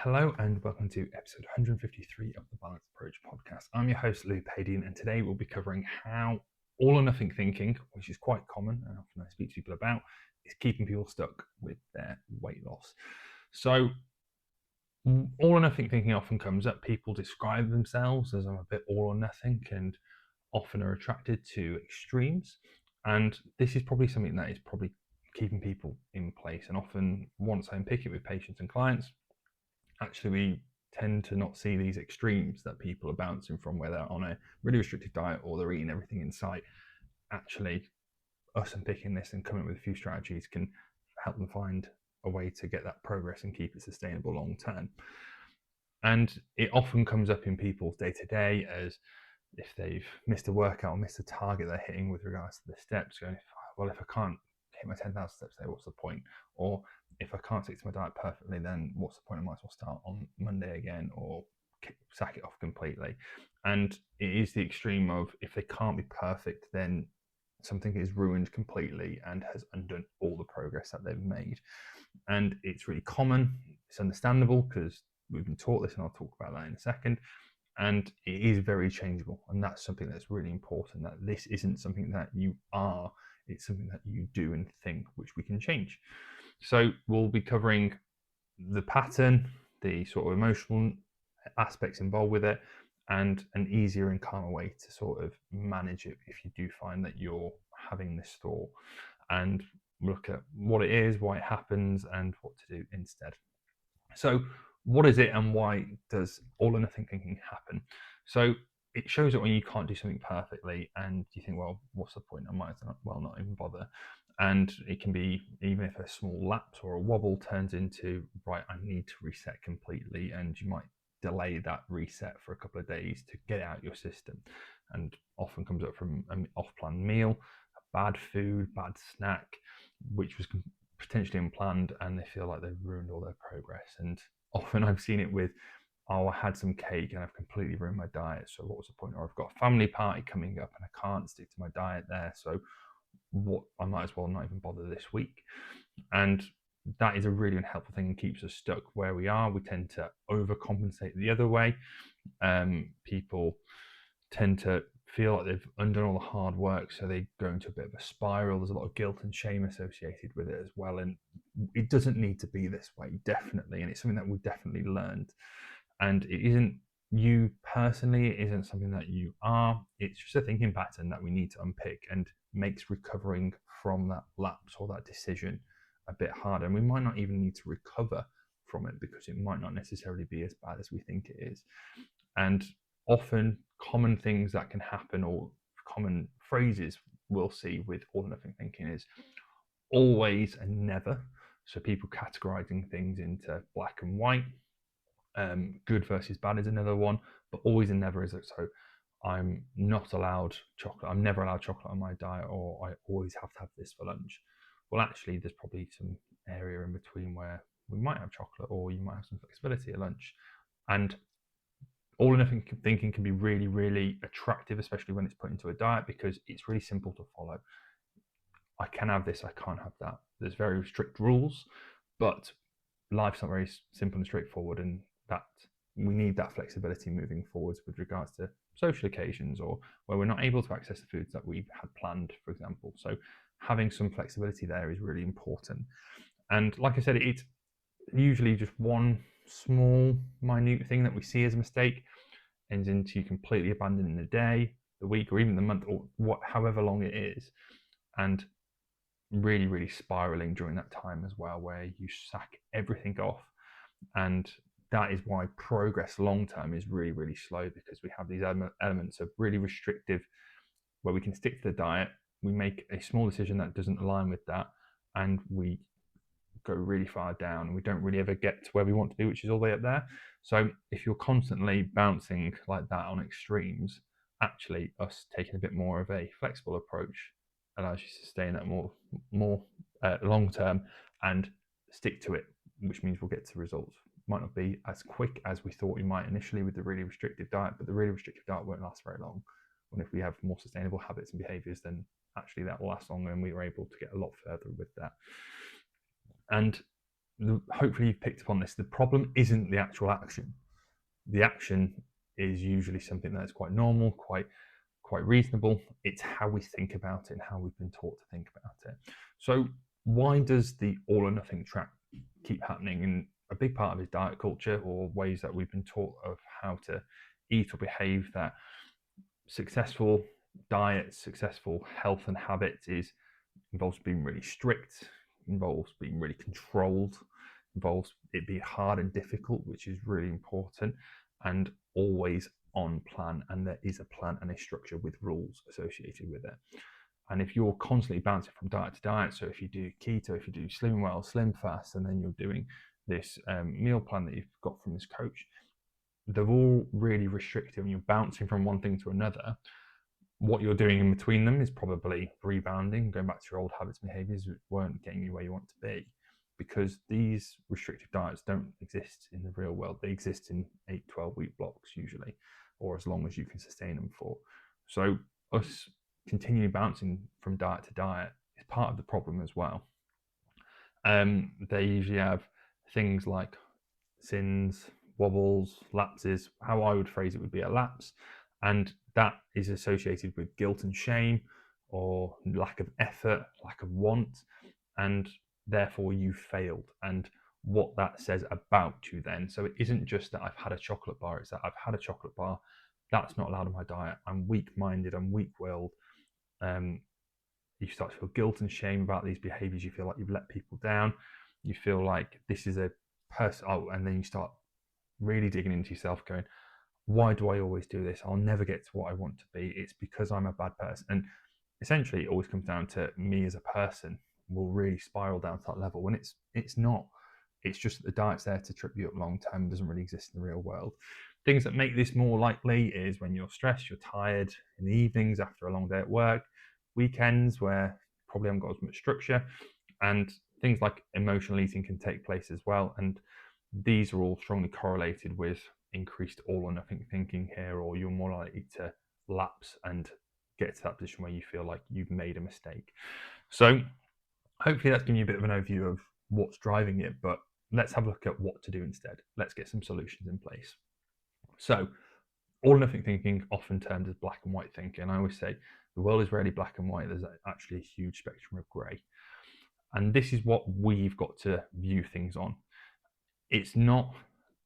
Hello and welcome to episode 153 of the Balanced Approach podcast. I'm your host, Louis Padian, and today we'll be covering how all or nothing thinking, which is quite common and often I speak to people about, is keeping people stuck with their weight loss. So, all or nothing thinking often comes up. People describe themselves as I'm a bit all or nothing and often are attracted to extremes. And this is probably something that is probably keeping people in place. And often, once I unpick it with patients and clients, actually we tend to not see these extremes that people are bouncing from, where they're on a really restrictive diet or they're eating everything in sight. Actually, us unpicking this and coming up with a few strategies can help them find a way to get that progress and keep it sustainable long term. And it often comes up in people's day to day as if they've missed a workout or missed a target they're hitting with regards to the steps, going, well, if I can't hit my 10,000 steps today, what's the point? Or if I can't stick to my diet perfectly, then what's the point? I might as well start on Monday again or sack it off completely. And it is the extreme of, if they can't be perfect, then something is ruined completely and has undone all the progress that they've made. And it's really common. It's understandable because we've been taught this, and I'll talk about that in a second. And it is very changeable, and that's something that's really important, that this isn't something that you are, it's something that you do and think, which we can change. So we'll be covering the pattern, the sort of emotional aspects involved with it, and an easier and calmer way to sort of manage it if you do find that you're having this thought, and look at what it is, why it happens, and what to do instead. So what is it and why does all or nothing thinking happen? So it shows that when you can't do something perfectly and you think, well, what's the point? I might as well not even bother. And it can be, even if a small lapse or a wobble turns into, right, I need to reset completely, and you might delay that reset for a couple of days to get out your system, and often comes up from an off-plan meal, a bad food, bad snack, which was potentially unplanned, and they feel like they've ruined all their progress. And often I've seen it with, oh, I had some cake and I've completely ruined my diet, so what was the point? Or I've got a family party coming up and I can't stick to my diet there, so what, I might as well not even bother this week. And that is a really unhelpful thing and keeps us stuck where we are. We tend to overcompensate the other way. People tend to feel like they've undone all the hard work, so they go into a bit of a spiral. There's a lot of guilt and shame associated with it as well, and it doesn't need to be this way, definitely. And it's something that we've definitely learned, and it isn't you personally, it isn't something that you are. It's just a thinking pattern that we need to unpick, and makes recovering from that lapse or that decision a bit harder. And we might not even need to recover from it, because it might not necessarily be as bad as we think it is. And often common things that can happen, or common phrases we'll see with all or nothing thinking, is always and never. So people categorizing things into black and white. Good versus bad is another one, but always and never is it. So I'm not allowed chocolate, I'm never allowed chocolate on my diet, or I always have to have this for lunch. Well, actually, there's probably some area in between where we might have chocolate, or you might have some flexibility at lunch. And all or nothing thinking can be really, really attractive, especially when it's put into a diet, because it's really simple to follow. I can have this, I can't have that. There's very strict rules, but life's not very simple and straightforward, and that we need that flexibility moving forwards with regards to social occasions, or where we're not able to access the foods that we had planned, for example. So having some flexibility there is really important. And like I said, it's usually just one small, minute thing that we see as a mistake ends into you completely abandoning the day, the week, or even the month, or however long it is, and really, really spiraling during that time as well, where you sack everything off. And that is why progress long term is really, really slow, because we have these elements of really restrictive, where we can stick to the diet, we make a small decision that doesn't align with that, and we go really far down, and we don't really ever get to where we want to be, which is all the way up there. So if you're constantly bouncing like that on extremes, actually us taking a bit more of a flexible approach allows you to stay in that more long term and stick to it, which means we'll get to results. Might not be as quick as we thought we might initially with the really restrictive diet, but the really restrictive diet won't last very long. And if we have more sustainable habits and behaviors, then actually that will last longer, and we were able to get a lot further with that. And hopefully you've picked up on this. The problem isn't the actual action. The action is usually something that's quite normal, quite reasonable. It's how we think about it and how we've been taught to think about it. So why does the all or nothing trap keep happening? And a big part of it is diet culture, or ways that we've been taught of how to eat or behave, that successful diets, successful health and habits involves being really strict, involves being really controlled, involves it being hard and difficult, which is really important, and always on plan. And there is a plan and a structure with rules associated with it. And if you're constantly bouncing from diet to diet, so if you do keto, if you do slim well, slim fast, and then you're doing this meal plan that you've got from this coach, they're all really restrictive and you're bouncing from one thing to another. What you're doing in between them is probably rebounding, going back to your old habits and behaviors which weren't getting you where you want to be, because these restrictive diets don't exist in the real world. They exist in 8-12 week blocks usually, or as long as you can sustain them for. So us continually bouncing from diet to diet is part of the problem as well. They usually have things like sins, wobbles, lapses. How I would phrase it would be a lapse, and that is associated with guilt and shame, or lack of effort, lack of want, and therefore you failed, and what that says about you then. So it isn't just that I've had a chocolate bar, it's that I've had a chocolate bar, that's not allowed in my diet, I'm weak-minded, I'm weak-willed. You start to feel guilt and shame about these behaviors. You feel like you've let people down. You feel like this is a person, and then you start really digging into yourself, going, why do I always do this? I'll never get to what I want to be. It's because I'm a bad person. And essentially it always comes down to me as a person will really spiral down to that level, when it's not. It's just that the diet's there to trip you up long term. It doesn't really exist in the real world. Things that make this more likely is when you're stressed, you're tired in the evenings after a long day at work, weekends where you probably haven't got as much structure, and things like emotional eating can take place as well. And these are all strongly correlated with increased all or nothing thinking here, or you're more likely to lapse and get to that position where you feel like you've made a mistake. So hopefully that's given you a bit of an overview of what's driving it, but let's have a look at what to do instead. Let's get some solutions in place. So all or nothing thinking often termed as black and white thinking. I always say the world is rarely black and white. There's actually a huge spectrum of grey. And this is what we've got to view things on. It's not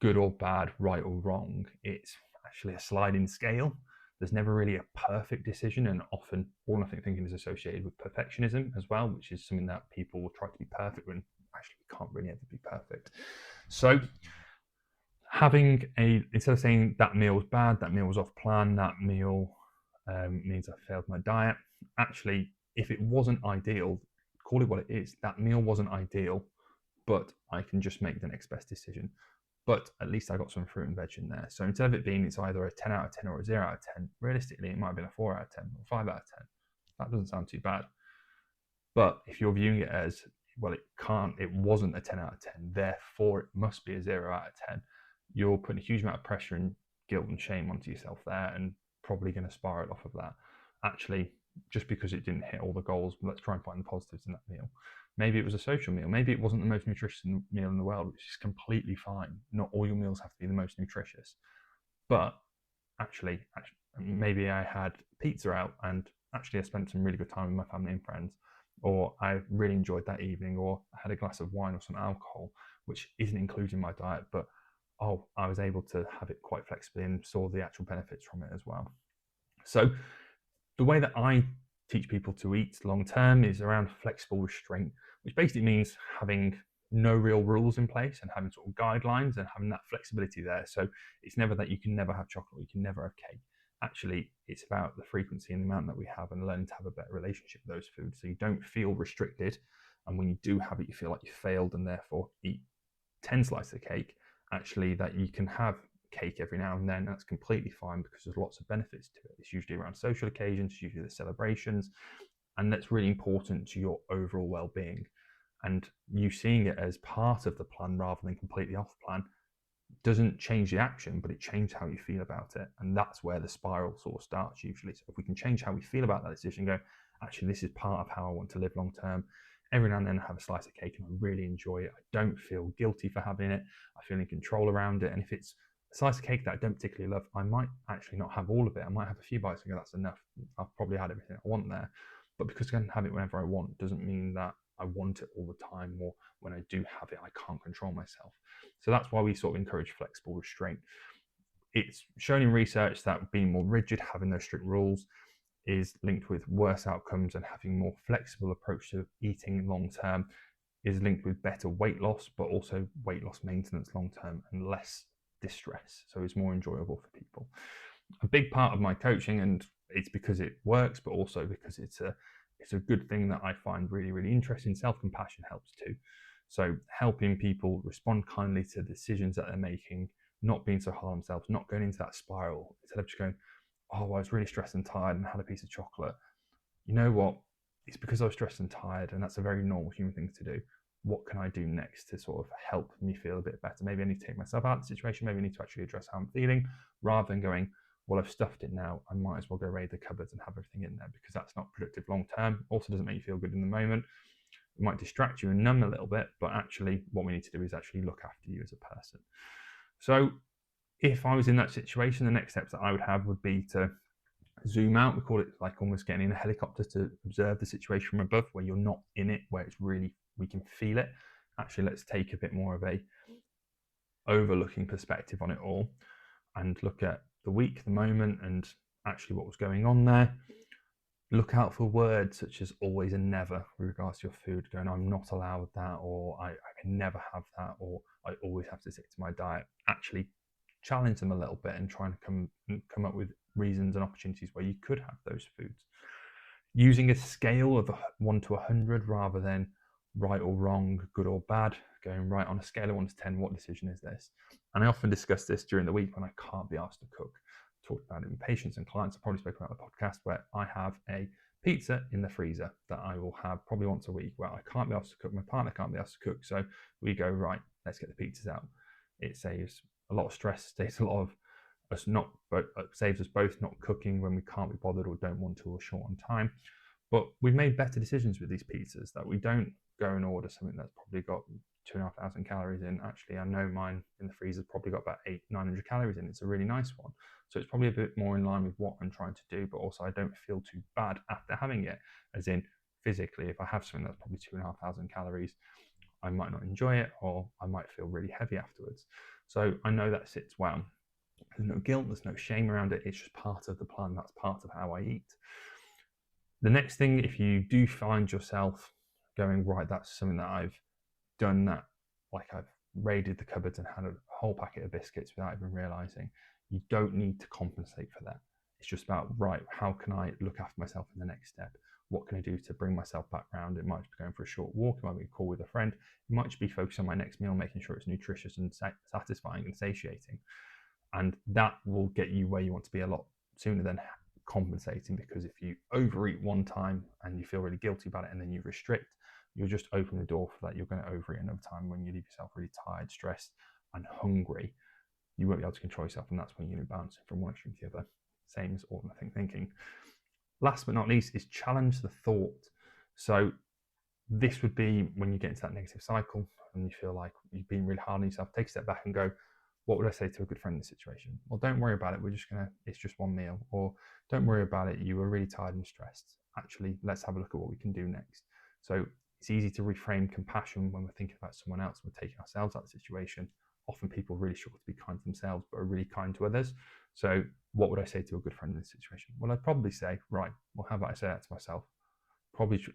good or bad, right or wrong. It's actually a sliding scale. There's never really a perfect decision, and often all or nothing thinking is associated with perfectionism as well, which is something that people will try to be perfect when actually we can't really ever be perfect. So instead of saying that meal was bad, that meal was off plan, that meal means I failed my diet, actually, if it wasn't ideal, call it what it is. That meal wasn't ideal, but I can just make the next best decision. But at least I got some fruit and veg in there. So instead of it being it's either a 10 out of 10 or a 0 out of 10, realistically, it might have been a 4 out of 10 or 5 out of 10. That doesn't sound too bad. But if you're viewing it as, well, it wasn't a 10 out of 10, therefore it must be a 0 out of 10, you're putting a huge amount of pressure and guilt and shame onto yourself there, and probably going to spiral off of that. Actually, just because it didn't hit all the goals, let's try and find the positives in that meal. Maybe it was a social meal. Maybe it wasn't the most nutritious meal in the world, which is completely fine. Not all your meals have to be the most nutritious. But actually maybe I had pizza out and actually I spent some really good time with my family and friends, or I really enjoyed that evening, or I had a glass of wine or some alcohol, which isn't included in my diet, but I was able to have it quite flexibly and saw the actual benefits from it as well. So the way that I teach people to eat long term is around flexible restraint, which basically means having no real rules in place and having sort of guidelines and having that flexibility there. So it's never that you can never have chocolate, you can never have cake. Actually, it's about the frequency and the amount that we have, and learning to have a better relationship with those foods, so you don't feel restricted. And when you do have it, you feel like you failed and therefore eat 10 slices of cake. Actually, that you can have cake every now and then, that's completely fine, because there's lots of benefits to it. It's usually around social occasions, it's usually the celebrations, and that's really important to your overall well-being. And you seeing it as part of the plan rather than completely off plan doesn't change the action, but it changes how you feel about it. And that's where the spiral sort of starts usually. So if we can change how we feel about that decision, go, actually, this is part of how I want to live long term. every now and then I have a slice of cake and I really enjoy it. I don't feel guilty for having it. I feel in control around it. And if it's a slice of cake that I don't particularly love, I might actually not have all of it. I might have a few bites and go, that's enough. I've probably had everything I want there. But because I can have it whenever I want doesn't mean that I want it all the time, or when I do have it, I can't control myself. So that's why we sort of encourage flexible restraint. It's shown in research that being more rigid, having those strict rules, is linked with worse outcomes, and having more flexible approach to eating long term is linked with better weight loss, but also weight loss maintenance long term and less distress. So it's more enjoyable for people. A big part of my coaching, and it's because it works, but also because it's a good thing that I find really, really interesting. Self-compassion helps too. So helping people respond kindly to the decisions that they're making, not being so hard on themselves, not going into that spiral, instead of just going, oh, I was really stressed and tired and had a piece of chocolate. You know what? It's because I was stressed and tired, and that's a very normal human thing to do. What can I do next to sort of help me feel a bit better? Maybe I need to take myself out of the situation. Maybe I need to actually address how I'm feeling, rather than going, well, I've stuffed it now, I might as well go raid the cupboards and have everything in there, because that's not productive long term. Also doesn't make you feel good in the moment. It might distract you and numb a little bit, but actually what we need to do is actually look after you as a person. So if I was in that situation, the next steps that I would have would be to zoom out. We call it like almost getting in a helicopter to observe the situation from above, where you're not in it, where it's really, we can feel it. Actually, let's take a bit more of a overlooking perspective on it all and look at the week, the moment, and actually what was going on there. Look out for words such as always and never with regards to your food, going, I'm not allowed that, or I can never have that, or I always have to stick to my diet. Actually challenge them a little bit and try and come up with reasons and opportunities where you could have those foods. Using a scale of 1 to 100 rather than right or wrong, good or bad, going right on a scale of 1 to 10, what decision is this? And I often discuss this during the week when I can't be asked to cook. I talked about it with patients and clients. I probably spoke about the podcast where I have a pizza in the freezer that I will have probably once a week, where I can't be asked to cook, my partner can't be asked to cook. So we go, right, let's get the pizzas out. It saves a lot of stress, saves a lot of us not, but saves us both not cooking when we can't be bothered or don't want to or short on time. But we've made better decisions with these pizzas, that we don't go and order something that's probably got 2,500 calories in. Actually, I know mine in the freezer's probably got about 900 calories in. It's a really nice one. So it's probably a bit more in line with what I'm trying to do, but also I don't feel too bad after having it. As in, physically, if I have something that's probably 2,500 calories, I might not enjoy it, or I might feel really heavy afterwards. So I know that sits well. There's no guilt, there's no shame around it. It's just part of the plan. That's part of how I eat. The next thing, if you do find yourself going, right, that's something that I've done, that like I've raided the cupboards and had a whole packet of biscuits without even realizing, you don't need to compensate for that. It's just about, right, how can I look after myself in the next step? What can I do to bring myself back round? It might be going for a short walk, it might be a call with a friend, it might just be focused on my next meal, making sure it's nutritious and satisfying and satiating. And that will get you where you want to be a lot sooner than compensating, because if you overeat one time and you feel really guilty about it and then you restrict, you'll just open the door for that. You're going to overeat another time when you leave yourself really tired, stressed, and hungry. You won't be able to control yourself, and that's when you're bouncing from one extreme to the other. Same as all nothing thinking. Last but not least is challenge the thought. So this would be when you get into that negative cycle and you feel like you've been really hard on yourself, take a step back and go, what would I say to a good friend in this situation? Well, don't worry about it. It's just one meal. Or don't worry about it. You were really tired and stressed. Actually, let's have a look at what we can do next. So it's easy to reframe compassion when we're thinking about someone else. We're taking ourselves out of the situation. Often people really struggle to be kind to themselves, but are really kind to others. So what would I say to a good friend in this situation? Well, I'd probably say, right, well, how about I say that to myself?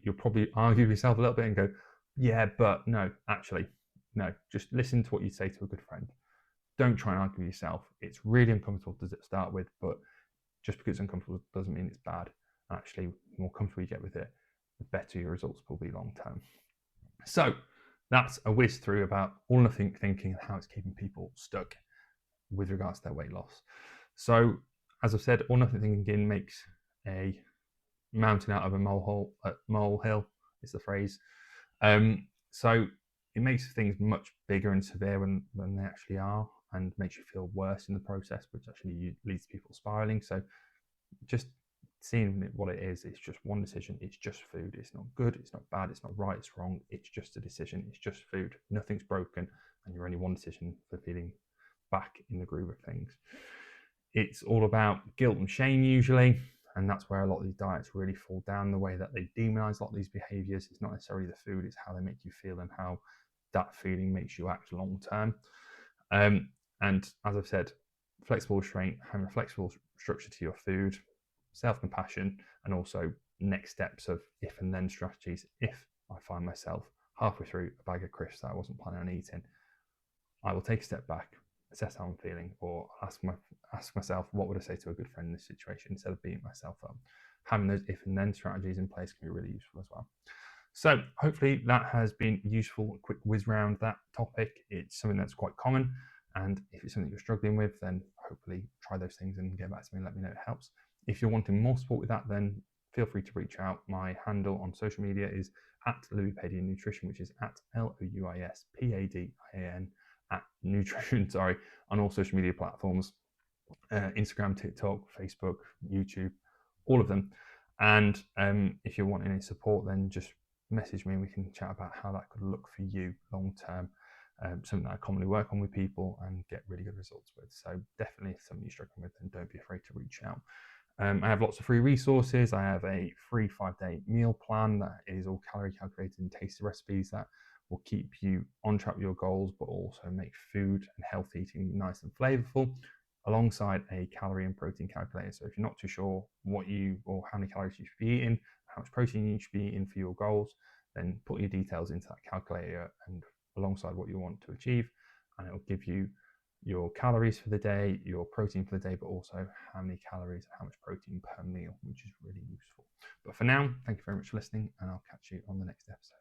You'll probably argue with yourself a little bit and go, yeah, but no, actually, no. Just listen to what you say to a good friend. Don't try and argue with yourself. It's really uncomfortable to start with, but just because it's uncomfortable doesn't mean it's bad. Actually, the more comfortable you get with it, the better your results will be long term. So that's a whiz through about all nothing thinking and how it's keeping people stuck with regards to their weight loss. So as I've said, all nothing thinking makes a mountain out of a molehill is the phrase. So it makes things much bigger and severe than they actually are, and makes you feel worse in the process, which actually leads to people spiraling. So just seeing what it is. It's just one decision. It's just food. It's not good. It's not bad. It's not right. It's wrong. It's just a decision. It's just food. Nothing's broken, and you're only one decision for feeling back in the groove of things. It's all about guilt and shame usually, and that's where a lot of these diets really fall down. The way that they demonize a lot of these behaviors. It's not necessarily the food. It's how they make you feel and how that feeling makes you act long term. And as I've said, flexible restraint, having a flexible structure to your food, self-compassion, and also next steps of if and then strategies. If I find myself halfway through a bag of crisps that I wasn't planning on eating, I will take a step back, assess how I'm feeling, or ask myself, what would I say to a good friend in this situation, instead of beating myself up. Having those if and then strategies in place can be really useful as well. So hopefully that has been useful. A quick whiz round that topic. It's something that's quite common, and if it's something you're struggling with, then hopefully try those things and get back to me and let me know it helps. If you're wanting more support with that, then feel free to reach out. My handle on social media is at Louis Padian Nutrition, which is at LOUISPADIAN at nutrition, on all social media platforms, Instagram, TikTok, Facebook, YouTube, all of them. And if you're wanting any support, then just message me and we can chat about how that could look for you long term. Something that I commonly work on with people and get really good results with. So definitely if something you're struggling with, then don't be afraid to reach out. I have lots of free resources. I have a free 5-day meal plan that is all calorie calculated and tasty recipes that will keep you on track with your goals, but also make food and healthy eating nice and flavorful, alongside a calorie and protein calculator. So if you're not too sure what or how many calories you should be eating, how much protein you should be eating for your goals, then put your details into that calculator and alongside what you want to achieve, and it will give you your calories for the day, your protein for the day, but also how many calories and how much protein per meal, which is really useful. But for now, thank you very much for listening, and I'll catch you on the next episode.